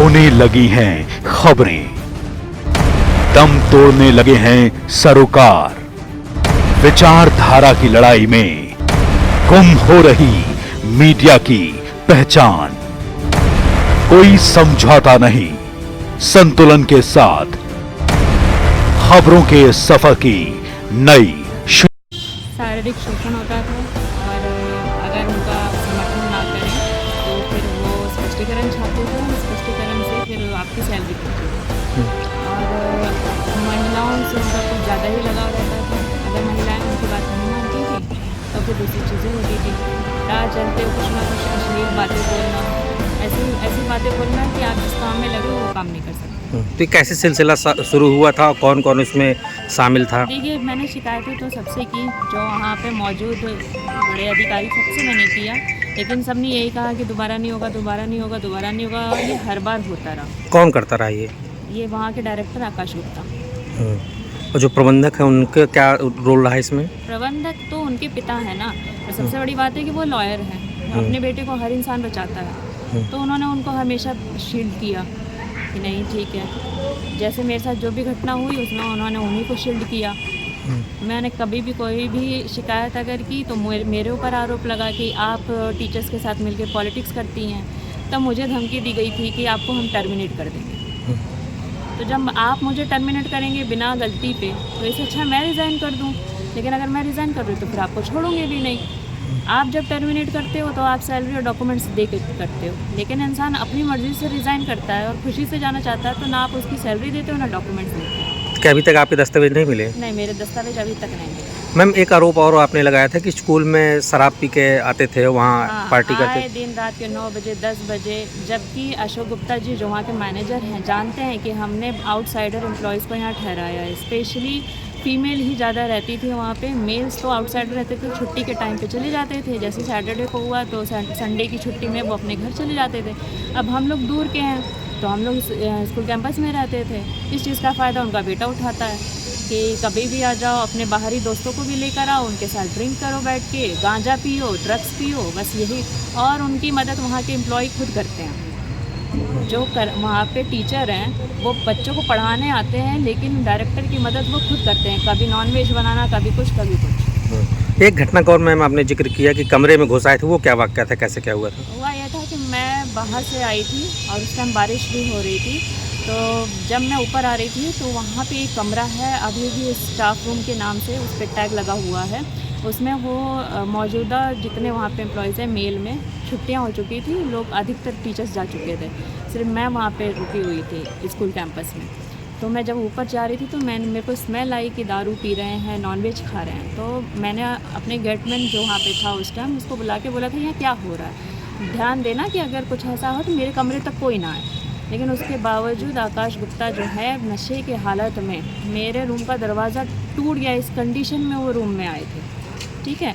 होने लगी हैं खबरें, दम तोड़ने लगे हैं सरोकार। विचारधारा की लड़ाई में गुम हो रही मीडिया की पहचान। कोई समझौता नहीं, संतुलन के साथ खबरों के सफर की नई। शारीरिक शोषण होता था और अगर उनका समर्थन ना करें तो फिर वो स्पष्टीकरण छापते थे और स्पष्टीकरण से फिर आपकी सैलरी करते थे। और महिलाओं से उनका कुछ ज़्यादा ही लगाव रहता था। अगर महिलाएं उनकी बात नहीं मानती थी तो फिर दूसरी चीज़ें होती थी। राह चलते कुछ ना कुछ अश्लील बातें बोलना, ऐसी बातें बोलना कि आप जिस काम में लगे वो काम नहीं कर सकते। तो कैसे सिलसिला शुरू हुआ था, कौन कौन उसमें शामिल था? देखिए, मैंने शिकायतें तो सबसे की, जो वहाँ पे मौजूद बड़े अधिकारी सबसे मैंने किया, लेकिन सबने यही कहा कि दोबारा नहीं होगा, दोबारा नहीं होगा, दोबारा नहीं होगा, और ये हर बार होता रहा। कौन करता रहा ये वहाँ के डायरेक्टर आकाश गुप्ता। और जो प्रबंधक है उनका क्या रोल रहा है इसमें? प्रबंधक तो उनके पिता है ना, और सबसे बड़ी बात है कि वो लॉयर हैं। अपने बेटे को हर इंसान बचाता है, तो उन्होंने उनको हमेशा शील्ड किया कि नहीं ठीक है। जैसे मेरे साथ जो भी घटना हुई उसमें उन्होंने उन्हीं को शील्ड किया। मैंने कभी भी कोई भी शिकायत अगर की तो मेरे ऊपर आरोप लगा कि आप टीचर्स के साथ मिलकर पॉलिटिक्स करती हैं। तब मुझे धमकी दी गई थी कि आपको हम टर्मिनेट कर देंगे। तो जब आप मुझे टर्मिनेट करेंगे बिना गलती पे, तो इससे अच्छा मैं रिज़ाइन कर दूं। लेकिन अगर मैं रिज़ाइन कर दूँ तो फिर आपको छोड़ूंगे भी नहीं। आप जब टर्मिनेट करते हो तो आप सैलरी और डॉक्यूमेंट्स दे के करते हो, लेकिन इंसान अपनी मर्ज़ी से रिज़ाइन करता है और खुशी से जाना चाहता है, तो ना आप उसकी सैलरी देते हो ना डॉक्यूमेंट्स देते हो। क्या अभी तक आपके दस्तावेज नहीं मिले? नहीं, मेरे दस्तावेज अभी तक नहीं मिले। मैम, एक आरोप और आपने लगाया था कि स्कूल में शराब पी के आते थे, वहाँ पार्टी करते आए दिन रात के 9 बजे 10 बजे, जबकि अशोक गुप्ता जी जो वहाँ के मैनेजर हैं जानते हैं कि हमने आउटसाइडर एम्प्लॉयज़ को यहाँ ठहराया है। स्पेशली फीमेल ही ज़्यादा रहती थी वहाँ पे, मेल्स तो आउटसाइडर रहते थे, छुट्टी के टाइम पे चले जाते थे। जैसे सैटरडे को हुआ तो संडे की छुट्टी में वो अपने घर चले जाते थे। अब हम लोग दूर के हैं तो हम लोग स्कूल कैंपस में रहते थे। इस चीज़ का फ़ायदा उनका बेटा उठाता है कि कभी भी आ जाओ, अपने बाहरी दोस्तों को भी लेकर आओ, उनके साथ ड्रिंक करो, बैठ के गांजा पियो, ड्रग्स पियो, बस यही। और उनकी मदद वहाँ के एम्प्लॉय खुद करते हैं। वहाँ पे टीचर हैं वो बच्चों को पढ़ाने आते हैं, लेकिन डायरेक्टर की मदद वो खुद करते हैं। कभी नॉनवेज बनाना, कभी कुछ कभी कुछ। एक घटना का और मैम आपने जिक्र किया कि कमरे में घुस आए थे, वो क्या वाक़या था, कैसे क्या हुआ था? हुआ यह था कि मैं बाहर से आई थी और उस टाइम बारिश भी हो रही थी। तो जब मैं ऊपर आ रही थी तो वहाँ पे एक कमरा है, अभी भी स्टाफ रूम के नाम से उस पर टैग लगा हुआ है। उसमें वो मौजूदा जितने वहाँ पे एम्प्लॉयज़ हैं, मेल में छुट्टियाँ हो चुकी थी, लोग अधिकतर टीचर्स जा चुके थे, सिर्फ मैं वहाँ पे रुकी हुई थी स्कूल कैंपस में। तो मैं जब ऊपर जा रही थी तो मेरे को स्मेल आई कि दारू पी रहे हैं, नॉनवेज खा रहे हैं। तो मैंने अपने गेटमैन जो वहाँ पे था उस टाइम, उसको बुला के बोला था यहाँ क्या हो रहा है, ध्यान देना कि अगर कुछ ऐसा हो तो मेरे कमरे तक कोई ना आए। लेकिन उसके बावजूद आकाश गुप्ता जो है नशे के हालत में मेरे रूम का दरवाज़ा टूट गया, इस कंडीशन में वो रूम में आए थे। ठीक है,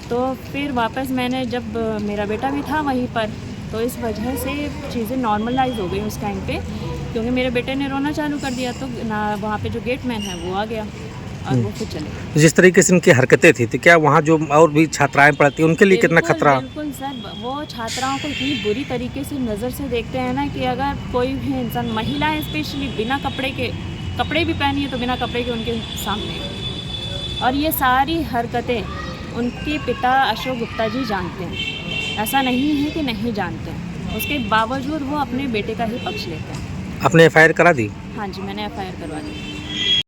तो फिर वापस मैंने, जब मेरा बेटा भी था वहीं पर, तो इस वजह से चीज़ें नॉर्मलाइज हो गई उस टाइम पे, क्योंकि मेरे बेटे ने रोना चालू कर दिया। तो ना वहाँ पे जो गेटमैन है वो आ गया और वो फिर चले गए। जिस तरीके से इनकी हरकतें थी, तो क्या वहाँ जो और भी छात्राएं पढ़ती उनके लिए कितना खतरा? बिल्कुल सर, वो छात्राओं को इतनी बुरी तरीके से नज़र से देखते हैं ना कि अगर कोई भी इंसान, महिलाएं स्पेशली, बिना कपड़े भी पहनी है तो बिना कपड़े के उनके सामने। और ये सारी हरकतें उनके पिता अशोक गुप्ता जी जानते हैं, ऐसा नहीं है कि नहीं जानते हैं। उसके बावजूद वो अपने बेटे का ही पक्ष लेते हैं। आपने FIR करा दी? हाँ जी, मैंने FIR करवा दी।